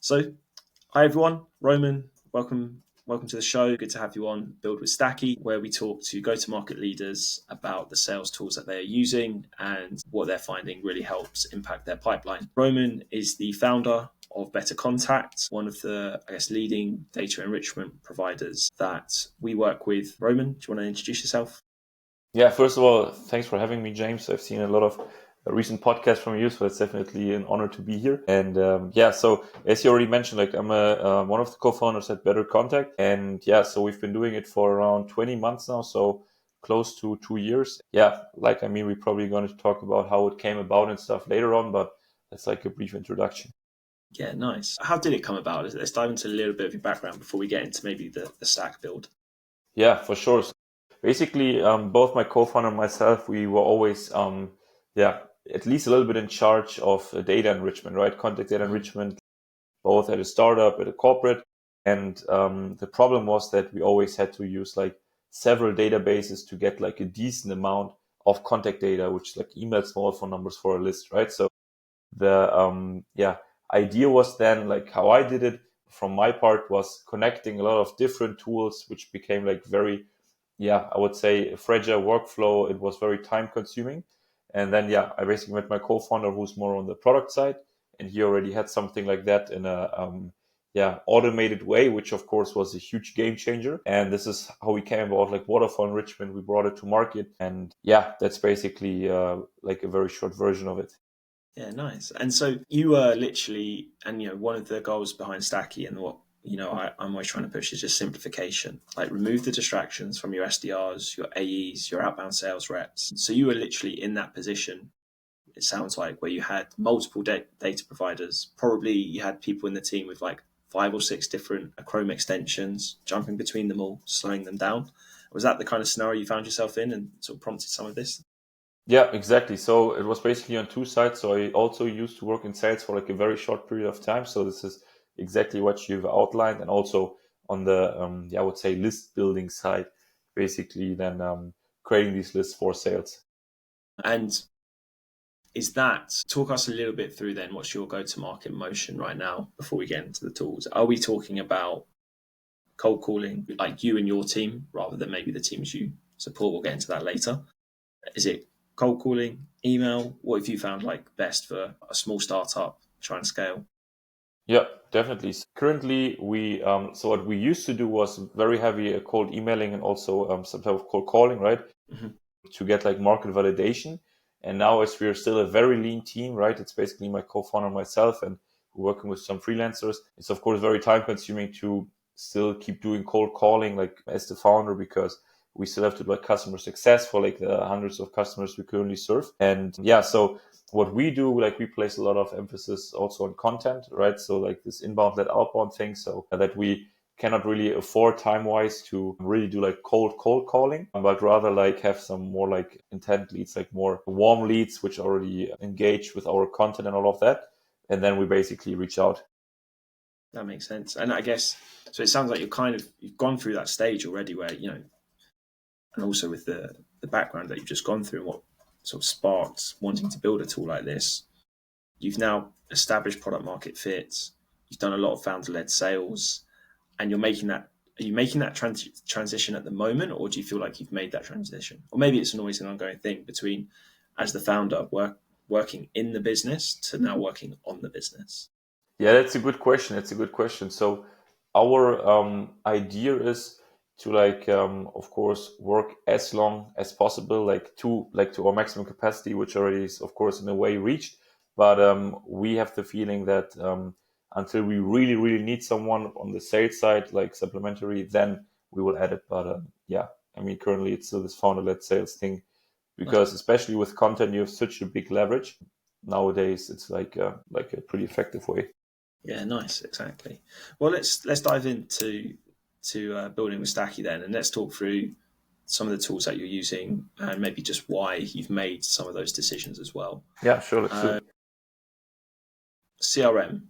So, hi everyone, Roman, welcome to the show. Good to have you on Build with Stacky, where we talk to go-to-market leaders about the sales tools that they're using and what they're finding really helps impact their pipeline. Roman is the founder of BetterContact, one of the, leading data enrichment providers that we work with. Roman, do you want to introduce yourself? Yeah, first of all, thanks for having me, James. I've seen a lot of recent podcasts from you, so it's definitely an honor to be here. And so as you already mentioned, I'm one of the co-founders at BetterContact, and so we've been doing it for around 20 months now, so close to 2 years. We're probably going to talk about how it came about and stuff later on, but that's like a brief introduction. Yeah, nice. How did it come about? Let's dive into a little bit of your background before we get into maybe the stack build. Yeah, for sure. So basically, both my co-founder and myself, we were always, at least a little bit in charge of data enrichment, right? Contact data enrichment, both at a startup, at a corporate. And the problem was that we always had to use like several databases to get like a decent amount of contact data, which is like email, small phone numbers for a list, right? So the idea was then, like, how I did it from my part was connecting a lot of different tools, which became like very, I would say, a fragile workflow. It was very time consuming. And then, I basically met my co-founder who's more on the product side, and he already had something like that in a, automated way, which of course was a huge game changer. And this is how we came about like Waterfall enrichment. We brought it to market, and that's basically like a very short version of it. Yeah, nice. And so you were literally, and one of the goals behind Stacky and what I'm always trying to push is just simplification. Like remove the distractions from your SDRs, your AEs, your outbound sales reps. So you were literally in that position. It sounds like where you had multiple data providers. Probably you had people in the team with like 5 or 6 different Chrome extensions, jumping between them all, slowing them down. Was that the kind of scenario you found yourself in and sort of prompted some of this? Yeah, exactly. So it was basically on two sides. So I also used to work in sales for like a very short period of time. So this is exactly what you've outlined. And also on the, I would say list building side, basically then creating these lists for sales. And talk us a little bit through then what's your go-to-market motion right now before we get into the tools? Are we talking about cold calling like you and your team rather than maybe the teams you support? We'll get into that later. Is it cold calling, email? What have you found like best for a small startup trying to scale? Yeah, definitely. So currently, so what we used to do was very heavy cold emailing and also some type of cold calling, right? Mm-hmm. To get like market validation. And now, as we are still a very lean team, right? It's basically my co-founder and myself, and we're working with some freelancers. It's of course very time consuming to still keep doing cold calling, like as the founder, because we still have to do like customer success for like the hundreds of customers we currently serve. And so what we do, like we place a lot of emphasis also on content, right? So like this inbound led outbound thing, so that we cannot really afford time-wise to really do like cold calling, but rather like have some more like intent leads, like more warm leads, which already engage with our content and all of that. And then we basically reach out. That makes sense. And I guess, so it sounds like you've gone through that stage already where, and also with the background that you've just gone through and what sort of sparked wanting to build a tool like this, you've now established product market fit, you've done a lot of founder-led sales, and are you making that transition at the moment, or do you feel like you've made that transition? Or maybe it's always an ongoing thing between, as the founder, working in the business to now working on the business? Yeah, that's a good question. That's a good question. So our idea is to of course work as long as possible, to our maximum capacity, which already is of course in a way reached. But we have the feeling that until we really, really need someone on the sales side, like supplementary, then we will add it. But currently it's still this founder-led sales thing, because especially with content, you have such a big leverage. Nowadays, it's like a pretty effective way. Yeah, nice, exactly. Well, let's dive into building with Stacky then, and let's talk through some of the tools that you're using and maybe just why you've made some of those decisions as well. Yeah, sure. Let's do it. CRM,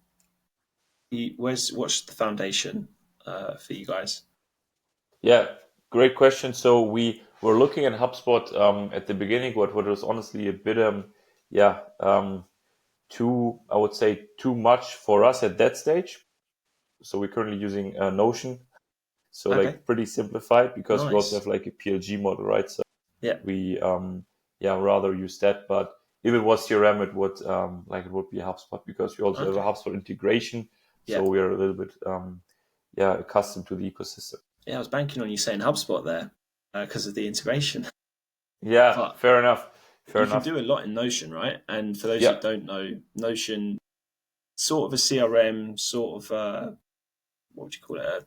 what's the foundation for you guys? Yeah, great question. So we were looking at HubSpot at the beginning, what was honestly a bit yeah I would say too much for us at that stage. So we're currently using Notion. So Okay. like pretty simplified, because we also Nice. have like a PLG model, right? So Yeah. we rather use that. But if it was CRM, it would be HubSpot, because we also have a Okay. HubSpot integration. So Yeah. we are a little bit accustomed to the ecosystem. Yeah, I was banking on you saying HubSpot there because of the integration. Yeah, But fair enough. Fair you can enough. do a lot in Notion, right? And for those who Yeah. don't know, Notion, sort of a CRM, sort of what would you call it, a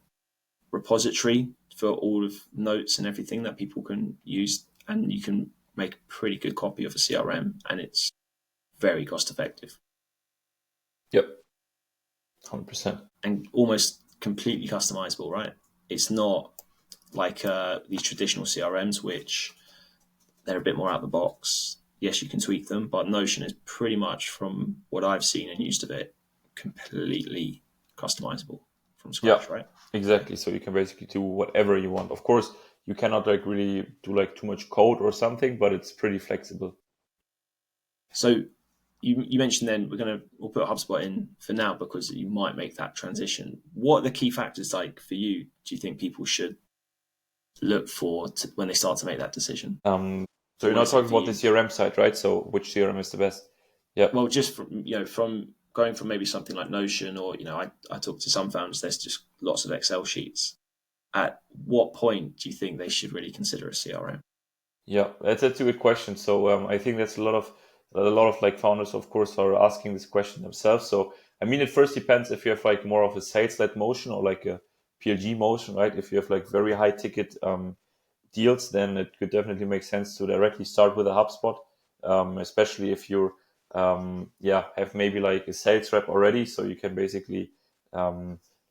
repository for all of notes and everything that people can use, and you can make a pretty good copy of a CRM, and it's very cost effective. Yep. 100%. And almost completely customizable, right? It's not like these traditional CRMs, which they're a bit more out of the box. Yes, you can tweak them, but Notion is pretty much, from what I've seen and used of it, completely customizable from Yeah, scratch, right? exactly. So you can basically do whatever you want. Of course, you cannot like really do like too much code or something, but it's pretty flexible. So you mentioned then we'll put HubSpot in for now because you might make that transition. What are the key factors like for you? Do you think people should look for when they start to make that decision? So you're What not is it talking for about the you? CRM side, right? So which CRM is the best? Yeah. Well, just from going from maybe something like Notion, or I talk to some founders. There's just lots of Excel sheets. At what point do you think they should really consider a CRM? Yeah, that's a good question. So I think that's a lot of like founders, of course, are asking this question themselves. So I mean, it first depends if you have like more of a sales-led motion or like a PLG motion, right? If you have like very high ticket deals, then it could definitely make sense to directly start with a HubSpot, especially if you have maybe like a sales rep already, so you can basically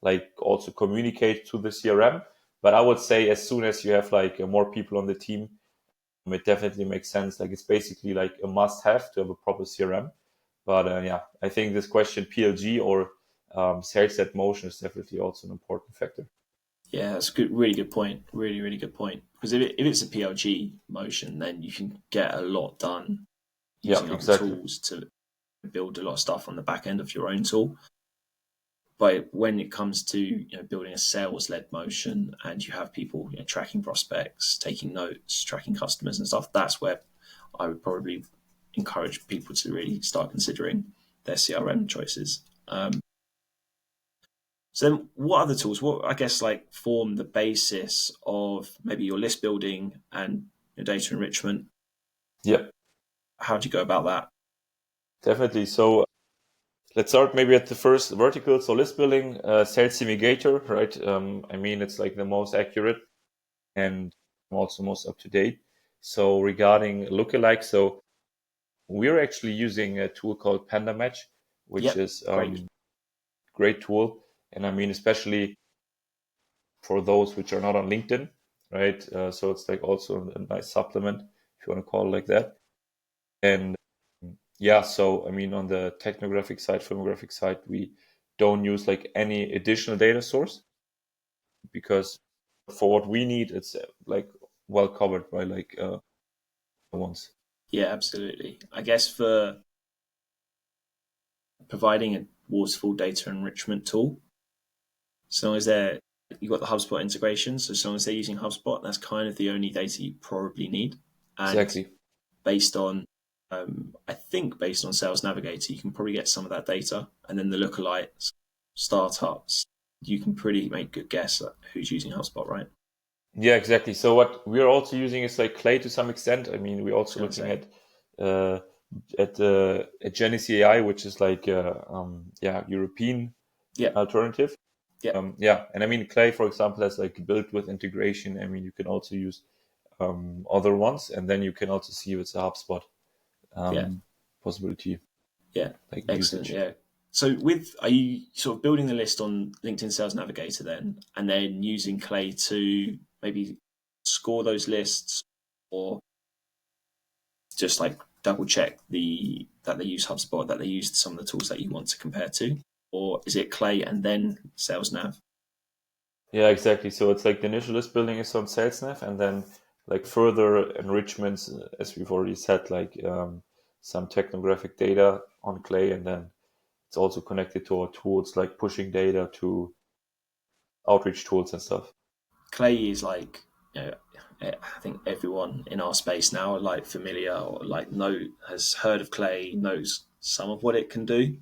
like also communicate to the CRM. But I would say as soon as you have like more people on the team, it definitely makes sense. Like it's basically like a must-have to have a proper CRM. But I think this question PLG or sales-led motion is definitely also an important factor. Yeah, that's a good, really good point. Really, really good point. Because if it's a PLG motion, then you can get a lot done Yeah, using other exactly. tools to build a lot of stuff on the back end of your own tool. But when it comes to building a sales led motion, and you have people tracking prospects, taking notes, tracking customers and stuff, that's where I would probably encourage people to really start considering their CRM choices. So then, what other tools? What, I guess, like, form the basis of maybe your list building and your data enrichment? Yeah, How do you go about that? definitely. So let's start maybe at the first vertical. So list building, Sales Navigator, right? I mean, it's like the most accurate and also most up to date. So regarding lookalike, so we're actually using a tool called PandaMatch, which Yep, is great. great tool. And I mean, especially for those which are not on LinkedIn, right? So it's like also a nice supplement, if you want to call it like that. And so I mean, on the technographic side, firmographic side, we don't use like any additional data source, because for what we need, it's like well covered by like ones. Yeah, absolutely. I guess for providing a Waterfall data enrichment tool, as long as you've got the HubSpot integration, so as long as they're using HubSpot, that's kind of the only data you probably need. And Exactly. based on, I think based on Sales Navigator, you can probably get some of that data, and then the lookalikes, startups, you can pretty make a good guess at who's using HubSpot, right? Yeah, exactly. So what we're also using is like Clay to some extent. I mean, we're I was also going to looking say, uh, at Genesee AI, which is like European yeah, alternative. yeah, And I mean, Clay, for example, has like built with integration. I mean, you can also use other ones, and then you can also see if it's a HubSpot yeah, possibility, yeah, like excellent, usage. yeah. So, are you sort of building the list on LinkedIn Sales Navigator then, and then using Clay to maybe score those lists, or just like double check that they use HubSpot, that they use some of the tools that you want to compare to, or is it Clay and then Sales Nav? Yeah, exactly. So it's like the initial list building is on SalesNav, and then like further enrichments, as we've already said, like some technographic data on clay, and then it's also connected to our tools like pushing data to outreach tools and stuff. Clay is like, I think everyone in our space now are like familiar or like has heard of clay, knows some of what it can do.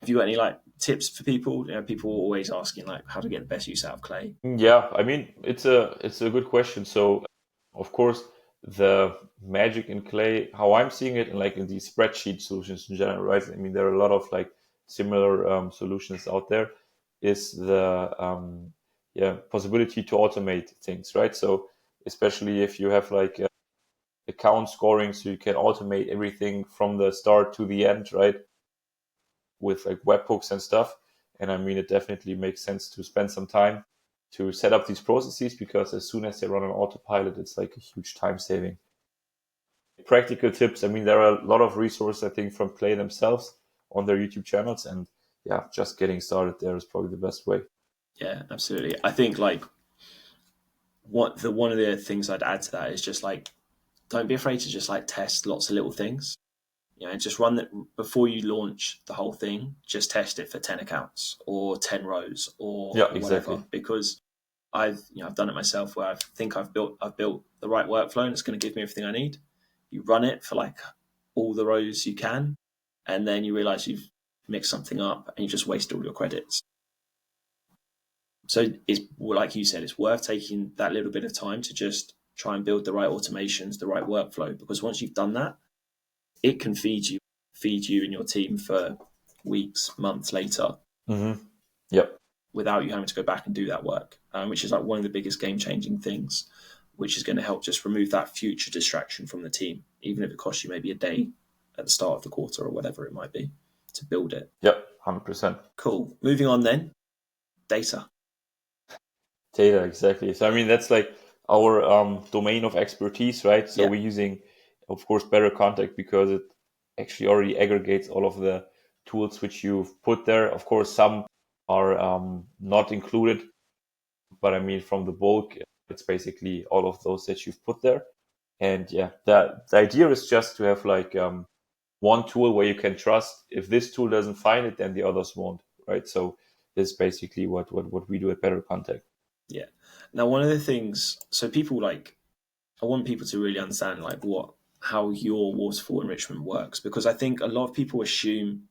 Have you got any like tips for people? People are always asking like how to get the best use out of clay. Yeah, I mean it's a good question. So of course the magic in clay, how I'm seeing it, and like in these spreadsheet solutions in general, right? I mean there are a lot of like similar solutions out there. Is the possibility to automate things, right? So especially if you have like account scoring, so you can automate everything from the start to the end, right? With like webhooks and stuff. And I mean, it definitely makes sense to spend some time to set up these processes, because as soon as they run on autopilot, it's like a huge time saving. Practical tips. I mean, there are a lot of resources, I think, from Clay themselves on their YouTube channels. And yeah, just getting started there is probably the best way. Yeah, absolutely. I think like one of the things I'd add to that is just like, don't be afraid to just like test lots of little things. Just run that before you launch the whole thing. Just test it for 10 accounts or 10 rows or Yeah, whatever. exactly. Because I've done it myself where I think I've built the right workflow and it's going to give me everything I need. You run it for like all the rows you can, and then you realize you've mixed something up and you just wasted all your credits. So it's like you said, it's worth taking that little bit of time to just try and build the right automations, the right workflow, because once you've done that, it can feed you and your team for weeks, months later. Mm-hmm. Yep. Without you having to go back and do that work, which is like one of the biggest game-changing things, which is going to help just remove that future distraction from the team, even if it costs you maybe a day at the start of the quarter or whatever it might be to build it. Yep. 100%. Cool. Moving on then, data. Data, exactly. So I mean that's like our domain of expertise, right? So Yeah. we're using, of course, BetterContact because it actually already aggregates all of the tools which you've put there. Of course, some are not included, but I mean from the bulk, it's basically all of those that you've put there. And yeah, the idea is just to have like one tool where you can trust. If this tool doesn't find it, then the others won't, right? So this is basically what we do at BetterContact. Yeah. Now, one of the things, so people like, I want people to really understand like how your waterfall enrichment works, because I think a lot of people assume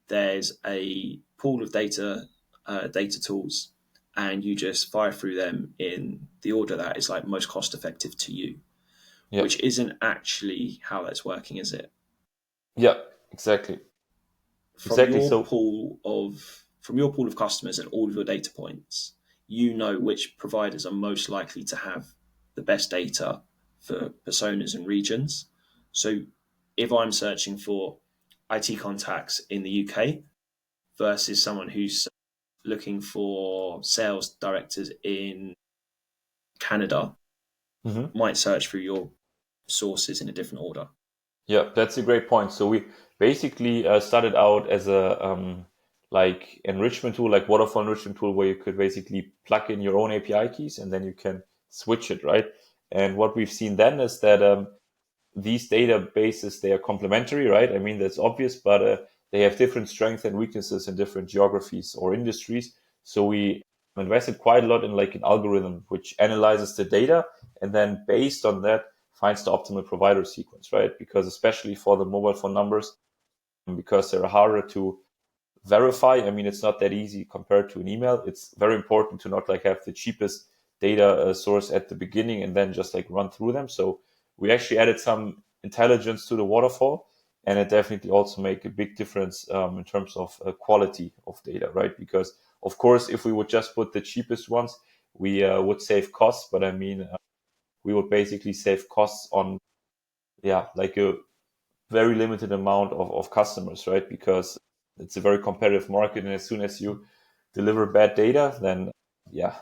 there's a pool of data tools, and you just fire through them in the order that is like most cost effective to you, Yeah. which isn't actually how that's working, is it? Yeah, exactly. From Exactly. your So, pool of customers and all of your data points, you know which providers are most likely to have the best data for personas and regions. So if I'm searching for IT contacts in the UK versus someone who's looking for sales directors in Canada, mhm. might search through your sources in a different order. Yeah, that's a great point. So we basically started out as a like enrichment tool, like Waterfall enrichment tool, where you could basically plug in your own API keys and then you can switch it, right? And what we've seen then is that these databases, they are complementary, right? I mean, that's obvious, but they have different strengths and weaknesses in different geographies or industries. So we invested quite a lot in like an algorithm which analyzes the data and then based on that finds the optimal provider sequence, right? Because especially for the mobile phone numbers, because they're harder to verify. I mean, it's not that easy compared to an email. It's very important to not like have the cheapest data source at the beginning and then just like run through them. So we actually added some intelligence to the waterfall, and it definitely also make a big difference in terms of quality of data, right? Because of course, if we would just put the cheapest ones, we would save costs. But I mean, we would basically save costs on like a very limited amount of customers, right? Because it's a very competitive market, and as soon as you deliver bad data, then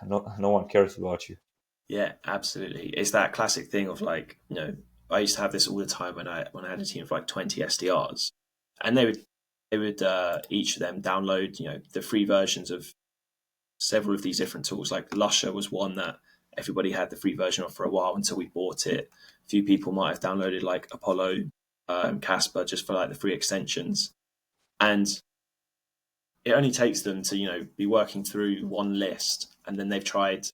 no one cares about you. Yeah, absolutely. It's that classic thing of like, I used to have this all the time when I had a team of like 20 SDRs, and they would each of them download the free versions of several of these different tools. Like Lusher was one that everybody had the free version of for a while until we bought it. A few people might have downloaded like Apollo, Casper just for like the free extensions, and it only takes them to be working through one list, and then they've tried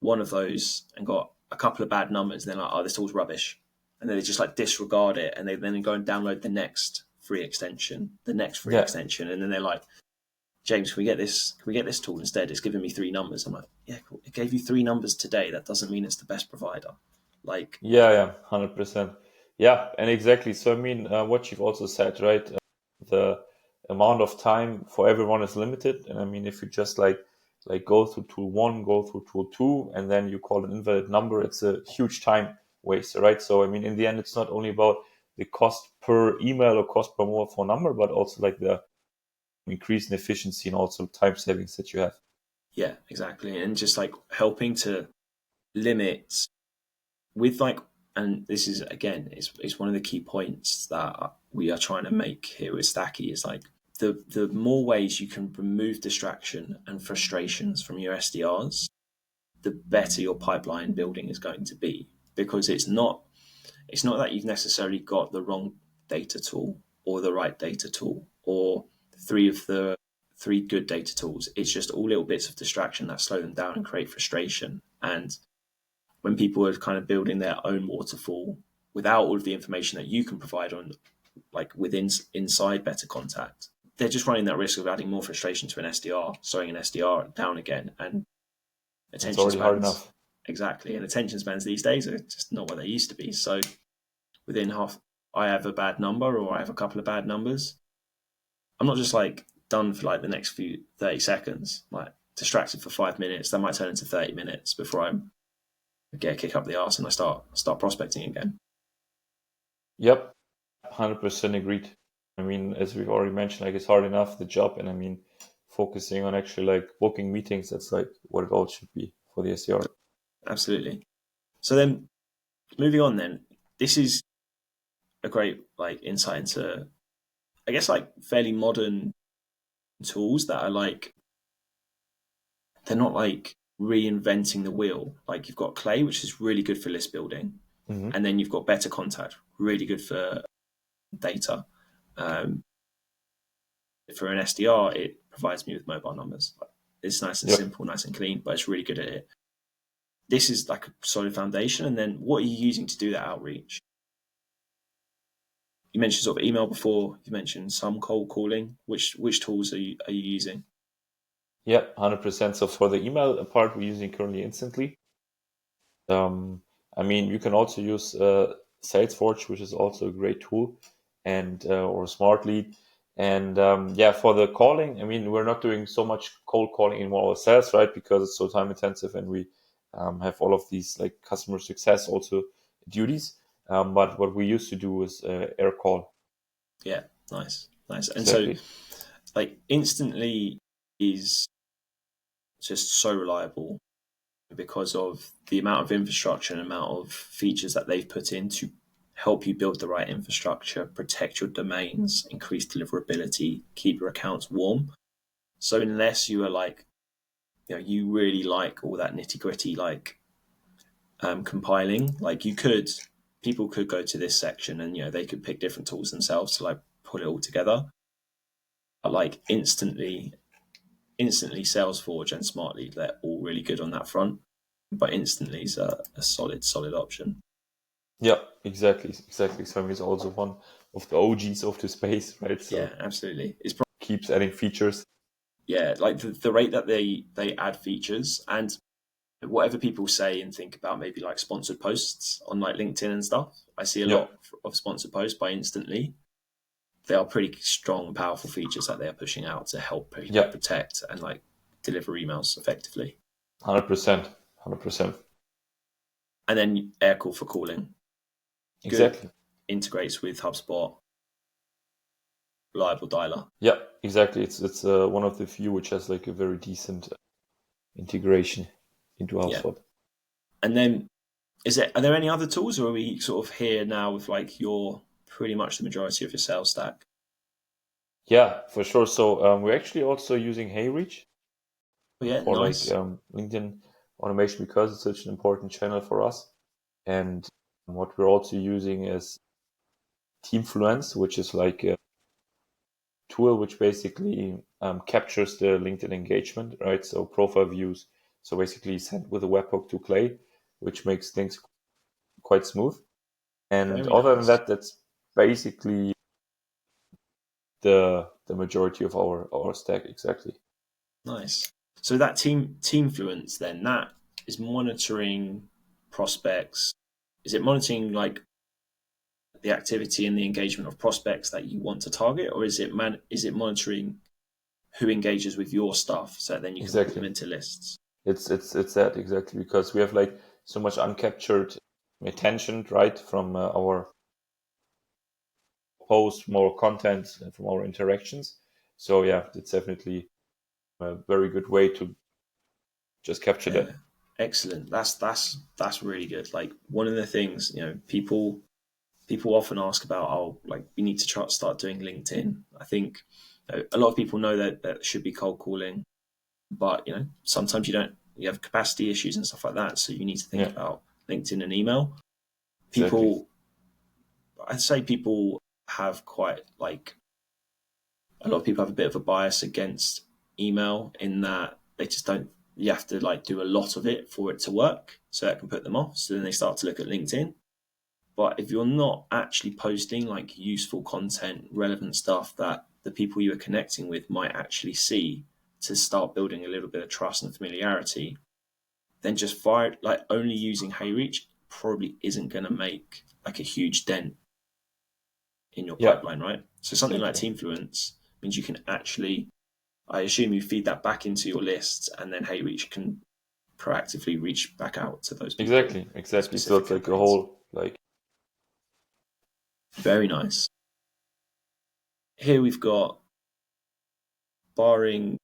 one of those and got a couple of bad numbers. And they're like, oh, this tool's rubbish, and then they just like disregard it, and they then go and download the next free extension, and then they're like, James, can we get this tool instead? It's giving me 3 numbers. I'm like, yeah, cool. It gave you 3 numbers today. That doesn't mean it's the best provider. Like, Yeah, 100%. Yeah, and exactly. So, I mean, what you've also said, right? The amount of time for everyone is limited. And I mean, if you just like go through tool 1, go through tool 2, and then you call an invalid number, it's a huge time waste, right? So, I mean, in the end, it's not only about the cost per email or cost per mobile phone number, but also like the increase in efficiency and also time savings that you have. yeah, exactly. And just like helping to limit with like, and this is again, it's one of the key points that we are trying to make here with Stacky is like the more ways you can remove distraction and frustrations from your SDRs, the better your pipeline building is going to be, because it's not that you've necessarily got the wrong data tool or the right data tool or 3 of the 3 good data tools. It's just all little bits of distraction that slow them down and create frustration. And when people are kind of building their own waterfall without all of the information that you can provide on, like inside BetterContact, they're just running that risk of adding more frustration to an SDR, slowing an SDR down again, and attention spans. Hard enough. Exactly, and attention spans these days are just not what they used to be. So within I have a bad number or I have a couple of bad numbers, I'm not just like done for like the next 30 seconds, like distracted for 5 minutes. That might turn into 30 minutes before I get a kick up the arse and I start prospecting again. Yep, 100% agreed. I mean, as we've already mentioned, like it's hard enough, the job, and I mean, focusing on actually like booking meetings, that's like what it all should be for the SDR. Absolutely. So then moving on then, this is a great like insight into, I guess, like fairly modern tools that are like, they're not like reinventing the wheel. Like you've got Clay, which is really good for list building. Mm-hmm. And then you've got BetterContact, really good for data. For an SDR, it provides me with mobile numbers. It's nice and simple, nice and clean, but it's really good at it. This is like a solid foundation. And then what are you using to do that outreach? You mentioned sort of email before. You mentioned some cold calling. Which tools are you using? Yeah, 100%. So for the email part, we're using currently Instantly. I mean, you can also use Salesforce, which is also a great tool, and or Smart Lead. And for the calling, I mean, we're not doing so much cold calling anymore ourselves, right? Because it's so time intensive, and we have all of these like customer success also duties. But what we used to do is air call. Yeah, nice. Exactly. And so, like, Instantly is just so reliable because of the amount of infrastructure and amount of features that they've put in to help you build the right infrastructure, protect your domains, increase deliverability, keep your accounts warm. So unless you are like, you really like all that nitty gritty, like compiling, like people could go to this section and, they could pick different tools themselves to like put it all together. But like instantly Salesforce and Smartly, they're all really good on that front. But Instantly is a solid option. Yeah, exactly. So I mean, it's also one of the OGs of the space, right? So yeah, absolutely. It's keeps adding features. Yeah, like the rate that they add features, and whatever people say and think about maybe like sponsored posts on like LinkedIn and stuff. I see a lot of sponsored posts by Instantly. They are pretty strong, powerful features that they are pushing out to help people protect and like deliver emails effectively. 100%. And then Aircall for calling. Exactly. Good. Integrates with HubSpot. Reliable dialer. Yeah, exactly. It's one of the few which has like a very decent integration into HubSpot. Yeah. And then are there any other tools, or are we sort of here now with like your pretty much the majority of your sales stack? Yeah, for sure. So we're actually also using HeyReach for nice. like LinkedIn automation because it's such an important channel for us. And what we're also using is Teamfluence, which is like a tool which basically captures the LinkedIn engagement, right? So profile views. So basically sent with a webhook to Clay, which makes things quite smooth. And Very other than nice. that, that's basically the majority of our stack. Exactly. Nice. So that teamfluence then, that is monitoring prospects. Is it monitoring like the activity and the engagement of prospects that you want to target, or is it monitoring who engages with your stuff so then you can put them Exactly. into lists? It's that exactly, because we have like so much uncaptured attention, right, from our posts, more content, and from our interactions. So yeah, it's definitely a very good way to just capture Yeah, that. excellent. That's really good. Like one of the things, people often ask about, oh, like we need to start doing LinkedIn. I think a lot of people know that should be cold calling, but sometimes you have capacity issues and stuff like that. So you need to think Yeah, about LinkedIn and email. exactly. People, I'd say people have quite like a lot of people have a bit of a bias against email in that they just don't. You have to like do a lot of it for it to work, so that can put them off. So then they start to look at LinkedIn. But if you're not actually posting like useful content, relevant stuff that the people you are connecting with might actually see to start building a little bit of trust and familiarity, then just fire like only using HeyReach probably isn't going to make like a huge dent in your Yeah, pipeline, right? So something like exactly. Teamfluence means you can actually, I assume you feed that back into your lists, and then HeyReach can proactively reach back out to those people for Exactly. So specific it's like a campaigns. whole like Very nice. Here we've got barring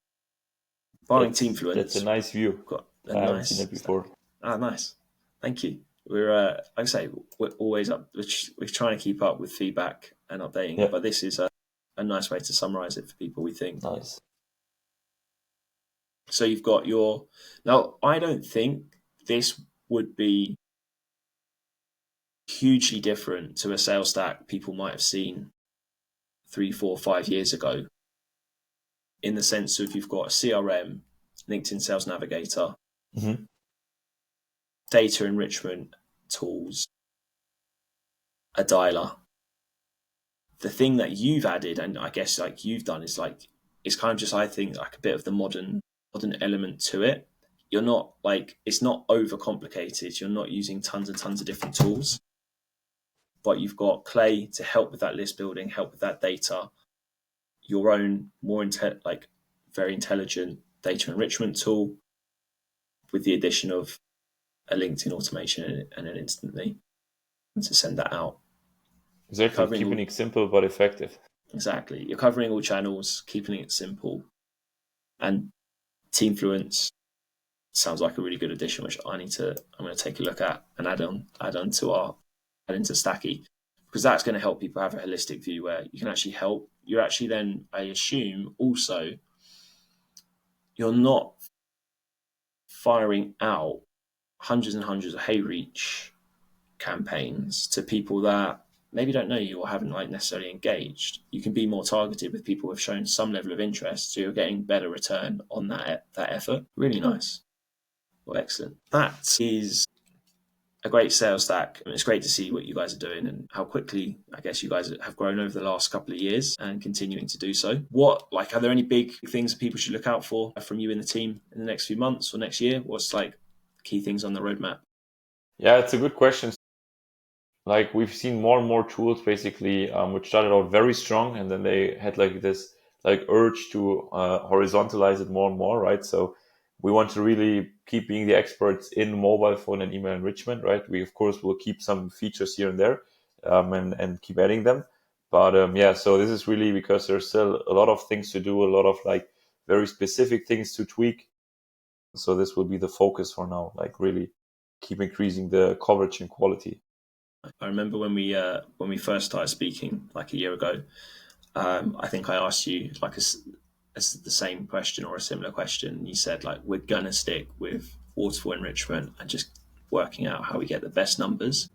that's a Teamfluence, nice view. we've got a I haven't seen nice that stack. before. Ah, nice. Thank you. We're, like I say, we're always up. We're trying to keep up with feedback and updating Yeah, it, but this is a nice way to summarize it for people, we think. nice. So you've got your. Now, I don't think this would be hugely different to a sales stack people might have seen 3, 4, 5 years ago, in the sense of you've got a CRM, LinkedIn Sales Navigator, Hmm. data enrichment tools, a dialer. The thing that you've added, and I guess like you've done, is like it's kind of just, I think, like a bit of the modern element to it. You're not like, it's not overcomplicated. You're not using tons and tons of different tools, but you've got Clay to help with that list building, help with that data, your own like very intelligent data enrichment tool with the addition of a LinkedIn automation and an instantly to send that out. You're Exactly. covering Keeping all it simple but effective. exactly. You're covering all channels, keeping it simple, and Teamfluence sounds like a really good addition, which I'm going to take a look at and add into Stacky, because that's going to help people have a holistic view where you can actually help. You're actually then, I assume, also you're not firing out hundreds and hundreds of HeyReach campaigns to people that maybe don't know you or haven't like necessarily engaged. You can be more targeted with people who have shown some level of interest, so you're getting better return on that effort. Really nice. Well, excellent. That is a great sales stack. I mean, it's great to see what you guys are doing and how quickly I guess you guys have grown over the last couple of years and continuing to do so. Are there any big things that people should look out for from you in the team in the next few months or next year? What's like key things on the roadmap? Yeah, it's a good question. Like we've seen more and more tools basically, which started out very strong, and then they had like this like urge to horizontalize it more and more, right? So we want to really keep being the experts in mobile phone and email enrichment, right? We of course will keep some features here and there, and keep adding them. But yeah, so this is really because there's still a lot of things to do, a lot of like very specific things to tweak. So this will be the focus for now, like really keep increasing the coverage and quality. I remember when we first started speaking like a year ago. I think I asked you like the same question or a similar question. You said like we're gonna stick with waterfall enrichment and just working out how we get the best numbers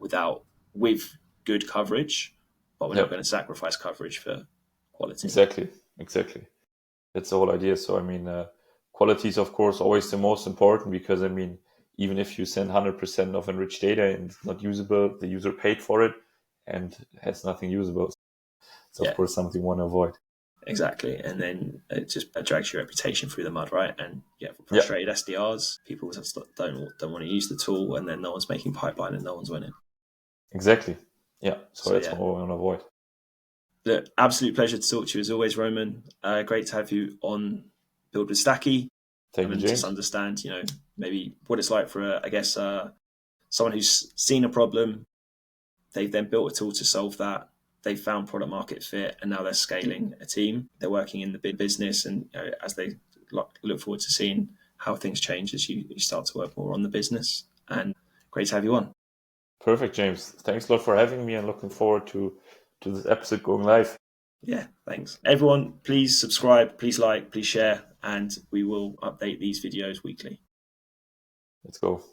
with good coverage. but we're not going to sacrifice coverage for quality. Exactly. That's the whole idea. So, I mean, quality is, of course, always the most important because, I mean, even if you send 100% of enriched data and it's not usable, the user paid for it and has nothing usable. It's, of course, something we want to avoid. Exactly. And then it just drags your reputation through the mud, right? And frustrated SDRs, people just don't want to use the tool, and then no one's making pipeline and no one's winning. Exactly. Yeah. So that's what we want to avoid. The absolute pleasure to talk to you as always, Roman. Great to have you on Build with Stacky. Thank you, James. Just understand, maybe what it's like for, someone who's seen a problem. They've then built a tool to solve that. They've found product market fit, and now they're scaling a team. They're working in the big business, and as they look forward to seeing how things change as you start to work more on the business. And great to have you on. Perfect, James. Thanks a lot for having me, and looking forward to this episode going live. Yeah, thanks. Everyone, please subscribe, please like, please share, and we will update these videos weekly. Let's go.